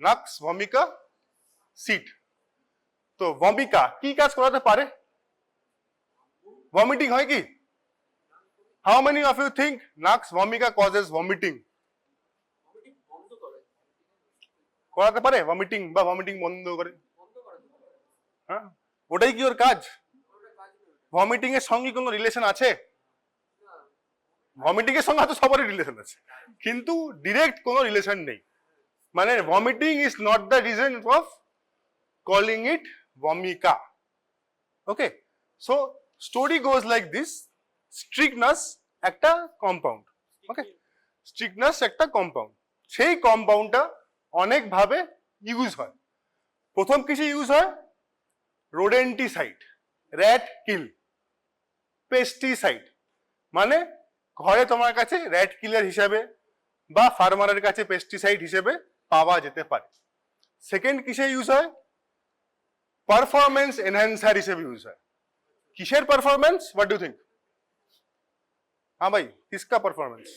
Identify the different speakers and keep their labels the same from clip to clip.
Speaker 1: নাক্স ভমিকা seat. তো ভমিকা কি কাজ করাতে পারে? ভমিটিং হয় কি? How many of you think nux vomica causes vomiting? করাতে পারে ভমিটিং, বা ভমিটিং বন্ধ করে? হ্যাঁ, ওটাই কি ওর কাজ? ভমিটিং এর সঙ্গে কোনো রিলেশন আছে? ভমিটিং এর সঙ্গে হয়তো সবারই রিলেশন আছে, কিন্তু ডিরেক্ট কোনো রিলেশন নেই। মানে vomiting is not the reason of calling it vomica. Okay, so story goes like this. Strychnos একটা কম্পাউন্ড। ওকে, স্ট্রিকনাস একটা কম্পাউন্ড। সেই কম্পাউন্ডটা অনেক ভাবে ইউজ হয়। প্রথম কিছু ইউজ হয় রোডেন্টিসাইড, র্যাট কিল। পেস্টিসাইড মানে ঘরে তোমার কাছে র্যাট কিলার হিসাবে বা ফার্মারের কাছে পেস্টিসাইড হিসেবে পাওয়া যেতে পারে। সেকেন্ড কিসে ইউজ হয়? পারফরমেন্স এনহ্যান্সার হিসেবে ইউজ হয়। কিসের পারফরমেন্স? What do think? हाँ भाई, किसका परफॉर्मेंस?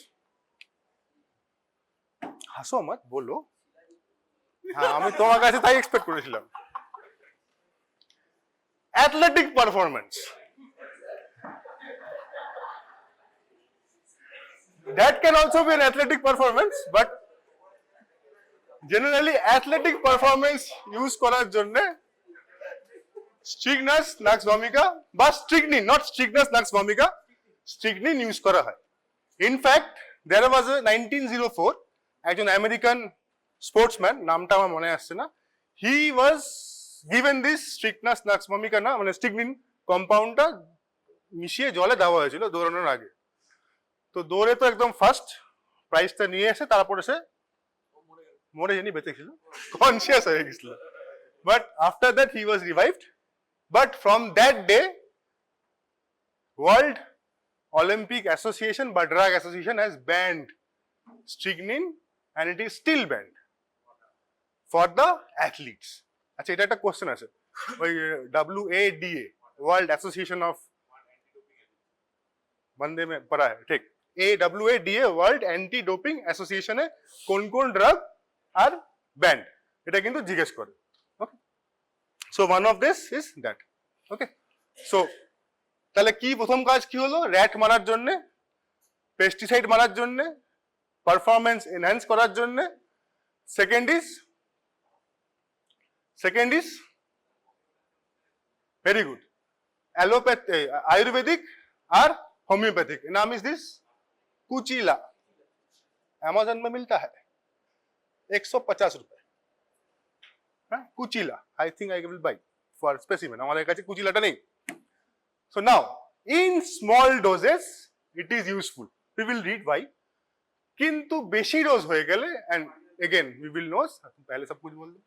Speaker 1: হাসো মত, বলো। হ্যাঁ, আমি তোমার কাছে তাই এক্সপেক্ট করেছিলাম। Athletic performance. That can also be an athletic performance, but generally athletic performance use করার জন্য স্ট্রিকনাস নাক্স ভমিকা বা strychnine, not strychnos nux vomica, strychnine use করা হয়। ইনফ্যাক্ট দেয়ার ওয়াজ এ 1904 একজন আমেরিকান স্পোর্টসম্যান, নামটা আমার মনে আসছে না, হি ওয়াজ গিভেন দিস স্ট্রিকনাস নাক্স ভমিকা না, মানে স্ট্রিকনিন কম্পাউন্ডটা মিশিয়ে জলে দেওয়া হয়েছিল দৌড়ানোর আগে। তো দৌড়ে তো একদম ফার্স্ট প্রাইজটা নিয়ে এসে তারপরে সে মরে জানি বেঁচে ছিল, কনসিয়াস হয়ে গেছিল। But after that he was revived. But from that day world Olympic Association বা Drug Association has banned strychnine and it is still banned for the athletes. আচ্ছা, এটা একটা কোশ্চেন আছে, ওই WADA ওয়ার্ল্ড অ্যাসোসিয়েশন অফ বন্দে মে পড়া है, ঠিক, WADA ওয়ার্ল্ড অ্যান্টি ডোপিং অ্যাসোসিয়েশনে কোন কোন ড্রাগ আর ব্যান্ড, এটা কিন্তু জিজ্ঞেস করে। Okay, so one of this is that. Okay, so তাহলে কি প্রথম কাজ কি হলো? র্যাট মারার জন্য, পেস্টিসাইড মারার জন্য, পারফরমেন্স এনহ্যান্স করার জন্য। Second is very good, allopathy, ayurvedic আর होम्योपैथिक। नाम इज दिस कुचिला। अमेजन में मिलता है 150 रुपए। हाँ, कुचिला I think I will buy for specimen. हमारे কাছে কুচিলাটা নেই। So now in small doses it is useful. We will read why. কিন্তু বেশি ডোজ হয়ে গেলে, and again we will know, पहले सब कुछ बोल दो,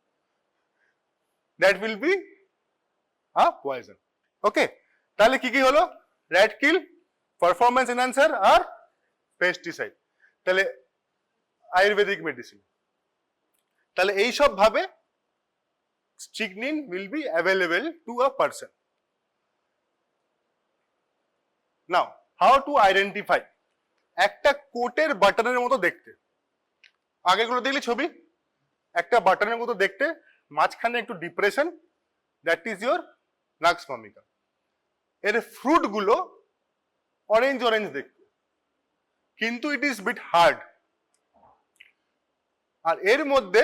Speaker 1: that will be a poison. Okay, তাহলে কি কি হলো? rat kill, পারফরমেন্স এনহ্যান্সার আর পেস্টিসাইড। তাহলে আয়ুর্বেদিক মেডিসিন। তাহলে এই সব ভাবে strychnine will be available to a person. Now how to identify? একটা কোটের বাটনের মতো দেখতে, আগেগুলো দেখলে ছবি, একটা বাটনের মতো দেখতে, মাঝখানে একটু depression, that is your nux vomica. এর ফ্রুট গুলো অরেঞ্জ অরেঞ্জ দেখতে, কিন্তু ইট ইজ বিট হার্ড। আর এর মধ্যে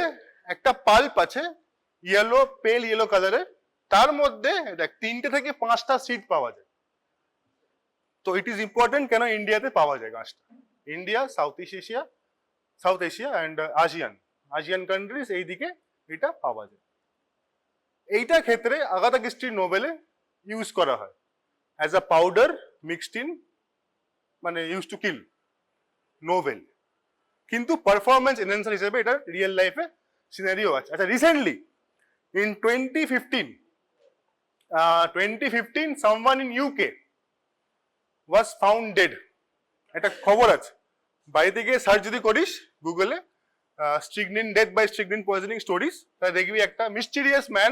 Speaker 1: একটা পাল্প আছে ইয়েলো, পেল ইয়েলো কালারের, তার মধ্যে দেখ 3টে থেকে 5টা সিড পাওয়া যায়। তো ইট ইজ ইম্পর্টেন্ট কেন ইন্ডিয়াতে পাওয়া যায় গাছটা। India, south Asia and ASEAN countries, এইদিকে এটা পাওয়া যায়। এইটা ক্ষেত্রে আগাথা ক্রিস্টি নোবেলে ইউজ করা হয় as a powder mixed in, মানে ইউজ টু কিল, নোবেল। কিন্তু পারফরমেন্স এনহ্যান্সার হিসেবে এটা রিয়েল লাইফে সিনারিও আছে। আচ্ছা, recently in 2015 someone in UK was found dead. একটা খবর আছে, বাড়িতে গিয়ে সার্চ যদি করিস গুগলে strychnine death by strychnine poisoning stories, তাহলে দেখবি একটা mysterious man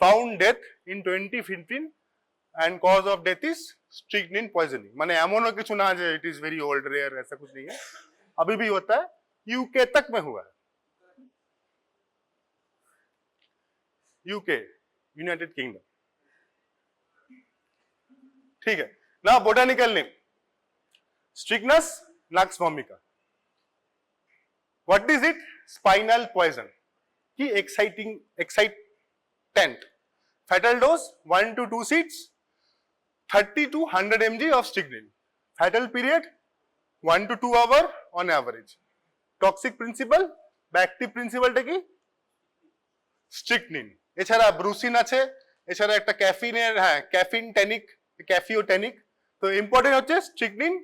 Speaker 1: found death in 2015 and cause of death is strychnine poisoning। মানে এমনও কিছু না যে it is very old rare, ऐसा कुछ नहीं है, अभी भी होता है, यूके तक में हुआ है। UK, United Kingdom. ठीक है, now botanical name strychnos nux vomica। What is it? Spinal poison की excitant, fatal dose 1 to 2 seeds, 30 to 100 mg of strychnine, fatal period 1 to 2 hour on average। toxic principle বা active principleটা কি? strychnine। এছাড়া ব্রুসিন আছে, এছাড়া একটা ক্যাফিনের, হ্যাঁ ক্যাফিন ট্যানিক, ক্যাফিওট্যানিক। তো ইম্পর্টেন্ট হচ্ছে স্ট্রিকনিন,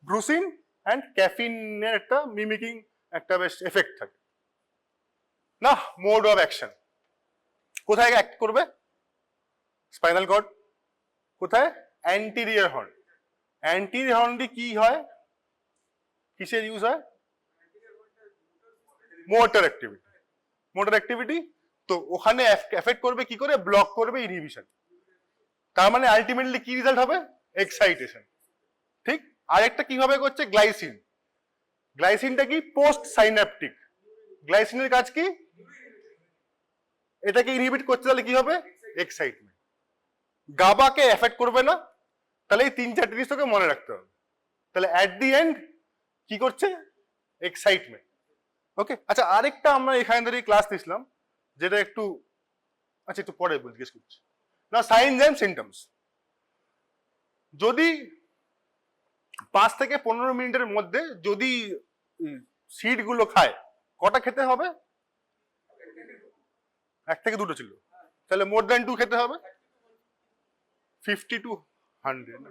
Speaker 1: ব্রুসিন অ্যান্ড ক্যাফিনের একটা মিমিকিং একটা বেশ এফেক্ট থাকে না। মোড অফ অ্যাকশন কোথায় অ্যাক্ট করবে? Spinal cord. কোথায়? Anterior horn. অ্যান্টিরিয়র হর্নটি কি হয়, কিসের ইউজ হয়? Motor activity. মোটর অ্যাক্টিভিটি তো ওখানে এফেক্ট করবে কি করে? ব্লক করবে ইনহিবিশন। তার মানে আলটিমেটলি কি রেজাল্ট হবে? এক্সাইটেশন। ঠিক। আরেকটা কিভাবে করছে? গ্লাইসিন। গ্লাইসিনটা কি? Post synaptic. গ্লাইসিনের কাজ কি? এটাকে ইনহিবিট করতে, তাহলে কি হবে? এক্সাইটমেন্ট। গাবাকে এফেক্ট করবে না, তাহলে এই 3-4 জিনিস তোকে মনে রাখতে হবে। তাহলে অ্যাট দি এন্ড কি করছে? এক্সাইটমেন্ট। ওকে, আচ্ছা আরেকটা আমরা এখানে দাঁড়িয়ে ক্লাস নিছিলাম যেটা একটু, আচ্ছা একটু পরে জিজ্ঞেস করছি না। সাইনস এন্ড সিমটমস, যদি 5 থেকে 15 মিনিটের মধ্যে যদি সিড গুলো খায়, কটা খেতে হবে? 1 থেকে 2টো ছিল, তাহলে মোর দ্যান 2 খেতে হবে। 50 to 100 না,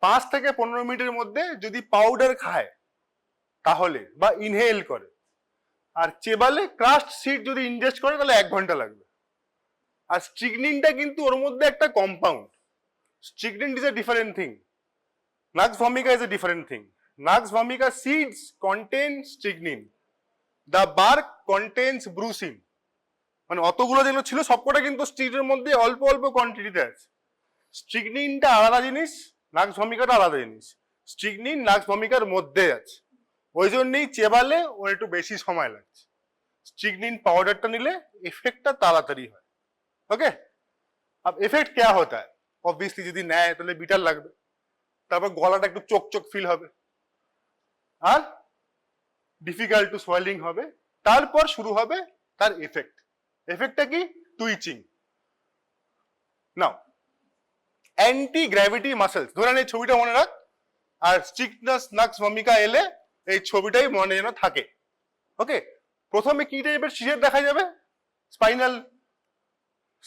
Speaker 1: 5 থেকে 15 মিনিটের মধ্যে যদি পাউডার খায় তাহলে, বা ইনহেল করে, আর চেবালে ক্রাস্ট সিড যদি ইনজেস্ট করে তাহলে 1 ঘন্টা লাগবে। আর স্ট্রিকনিনটা কিন্তু ওর মধ্যে একটা compound. Strychnine is a different thing, nux vomica is a different thing. Nux vomica seeds contain strychnine, the bark contains brucine। মানে অতগুলো যেগুলো ছিল সবকটা কিন্তু স্ট্রিকের মধ্যে অল্প অল্প কোয়ান্টিটিতে আছে। স্ট্রিকনিনটা আলাদা জিনিস, নক্স ভমিকাটা আলাদা জিনিস। স্ট্রিকনিন নক্স ভমিকার মধ্যে আছে, ওই জন্যই চেবালে ওর একটু বেশি সময় লাগছে। स्ट्रिक्निन पाउडरটা নিলে এফেক্টটা তাড়াতাড়ি হয়। ওকে, अब इफेक्ट क्या होता है? ऑब्वियसली যদি নেয় তাহলে বিটার লাগবে, তারপর গলাটা একটু চোক চোক ফিল হবে, আর ডিফিকাল্ট টু সোয়েলিং হবে, তারপর শুরু হবে তার এফেক্ট। এফেক্টটা কি? টুইচিং। নাও অ্যান্টি গ্র্যাভিটি মাসেলস, ধরেন এই ছবিটা মনে রাখ, আর স্ট্রিকনাস নাক্স ভমিকা এলে এই ছবিটাই মনে যেন থাকে। ওকে, প্রথমে কি টাইপের সিজার দেখা যাবে?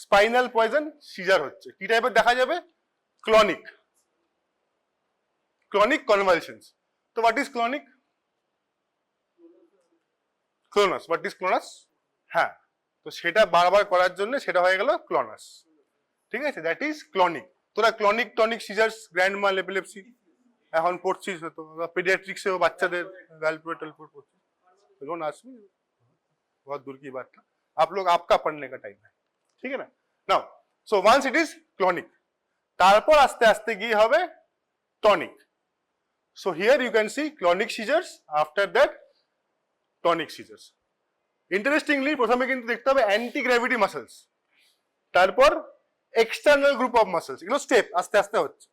Speaker 1: স্পাইনাল পয়জন সিজার হচ্ছে। কি টাইপের দেখা যাবে? Clonic convulsions. তো what is clonic? Clonus. What is clonus? হ্যাঁ, তো সেটা বারবার করার জন্য সেটা হয়ে গেল ক্লোনাস। ঠিক আছে, দ্যাট ইজ ক্লনিক। তোরা clonic tonic seizures, grand mal epilepsy এখন পড়ছিস, হয়তো পেডিয়াট্রিক্সেও বাচ্চাদের ভ্যালপুরেটল পড়ছিস, लोन आसमी बहुत दूर की बात था, आप लोग आपका पढ़ने का टाइम है, ठीक है ना। Now so once it is clonic, তারপর আস্তে আস্তে গিয়ে হবে tonic. So here you can see clonic seizures, after that tonic seizures. Interestingly প্রথমে কিন্তু দেখতে হবে অ্যান্টি গ্র্যাভিটি মাসেলস, তারপর এক্সটার্নাল গ্রুপ অফ মাসেলস, এগুলো স্টেপ আস্তে আস্তে হচ্ছে।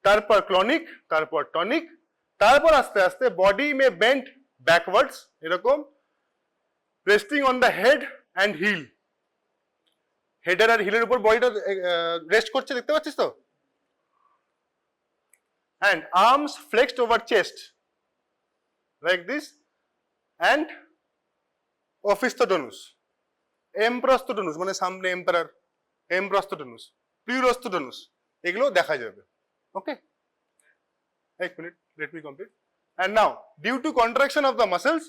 Speaker 1: তারপর ক্লনিক, তারপর টনিক, তারপর আস্তে আস্তে বডি মে বেন্ড ব্যাকওয়ার্ডস, এরকম resting on the head and heel, হেডের আর হিলের উপর বডিটা রেস্ট করছে, দেখতে পাচ্ছিস তো। and arms flexed over chest like this, and opisthotonus, emprosthotonus মানে সামনে এম্পারার, emprosthotonus, pleurophthotonus, এগুলো দেখা যাবে। ওকে, এক minute, let me complete. And now due to contraction of the muscles,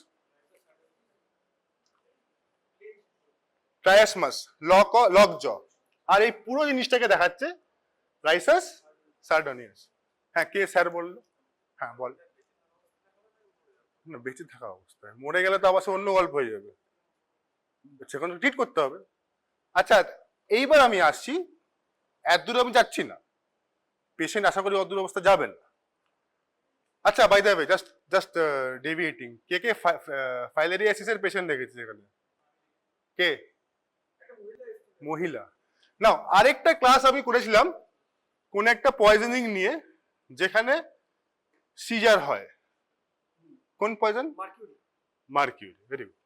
Speaker 1: triasmus, lock jaw, আর এই পুরো জিনিসটাকে দেখাচ্ছে রাইসাস সার্ডোনিয়াস। হ্যাঁ, কে স্যার বললো? হ্যাঁ বল। না, বেঁচে থাকা অবস্থায়, মরে গেলে তো আবার অন্য গল্প হয়ে যাবে, সেখানে ট্রিট করতে হবে। আচ্ছা, এইবার আমি আসছি, এত দূর আমি যাচ্ছি না, পেশেন্ট আশা করি অদূর অবস্থা যাবেন। আচ্ছা, by the way, just deviating, কে ফাইলেরিয়াসিসের পেশেন্ট দেখেছিস এখানে? কে? মহিলা। নাও আরেকটা ক্লাস আমি করেছিলাম কোন একটা পয়জনিং নিয়ে যেখানে সিজার হয়। কোন poison? Mercury. Very good,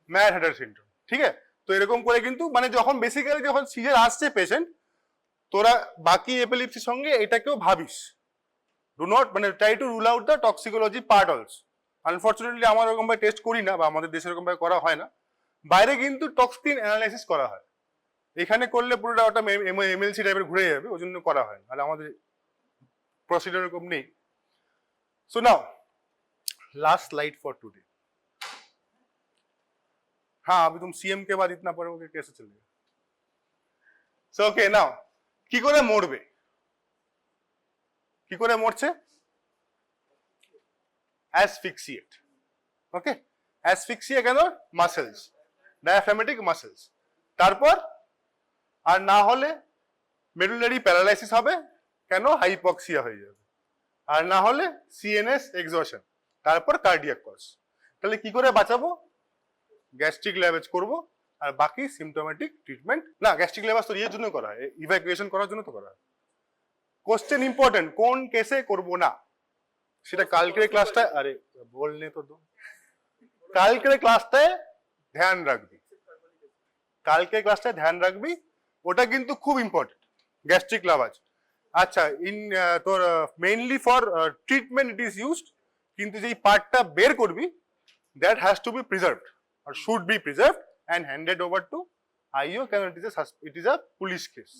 Speaker 1: mad hatter syndrome. ঠিক আছে, তো এরকম করে কিন্তু মানে যখন বেসিক্যালি যখন সিজার আসছে পেশেন্ট, তোরা বাকি এপিলেপসির সঙ্গে এটাকেও ভাবিস। ডু নট মানে try to rule out the toxicology part also. Unfortunately আমার ওরকম ভাবে টেস্ট করি না, বা আমাদের দেশে এরকম ভাবে করা হয় না। বাইরে কিন্তু টক্সিন অ্যানালাইসিস করা হয়, এখানে করলে পুরোটা ওটা এমএলসি টাইপের ঘুরে যাবে, ওই জন্য করা হয় না। আর আমাদের প্রসিডিউর এরকম নেই। So now last slide for today. हाँ अभी तुम सीएम के बाद इतना पढ़ोगे कैसे चलेगा? सो ओके नाउ কি করে মরবে, কি করে মরছে? অ্যাসফিক্সিয়েট। ওকে, অ্যাসফিক্সিয়া কেন? Muscles, diaphragmatic muscles. তারপর আর না হলে মেডুলারি প্যারালাইসিস হবে, কেন? হাইপক্সিয়া হয়ে যাবে। আর না হলে সিএনএস এক্সহশন, তারপর কার্ডিয়াক কজ। তাহলে কি করে বাঁচাবো? গ্যাস্ট্রিক ল্যাবেজ করব, আর বাকি সিমটোমেটিক ট্রিটমেন্ট। না, গ্যাস্ট্রিক ল্যাবেজ তো এর জন্য করা হয়, ইভ্যাকুয়েশন করার জন্য তো করা হয়। কোশ্চেন ইম্পর্টেন্ট, কোন কেসে করব না সেটা কালকের ক্লাসটায়, আরে বলনে তো দো, কালকের ক্লাসটায় ধ্যান রাখবি, কালকের ক্লাসটায় ধ্যান রাখবি, ওটা কিন্তু খুব ইম্পর্টেন্ট গ্যাস্ট্রিক ল্যাবেজ। আচ্ছা ইন তোর mainly for treatment it is used, কিন্তু যেই পার্টটা বের করবি that has to be preserved or should be preserved and handed over to IO, কেন it is a police case.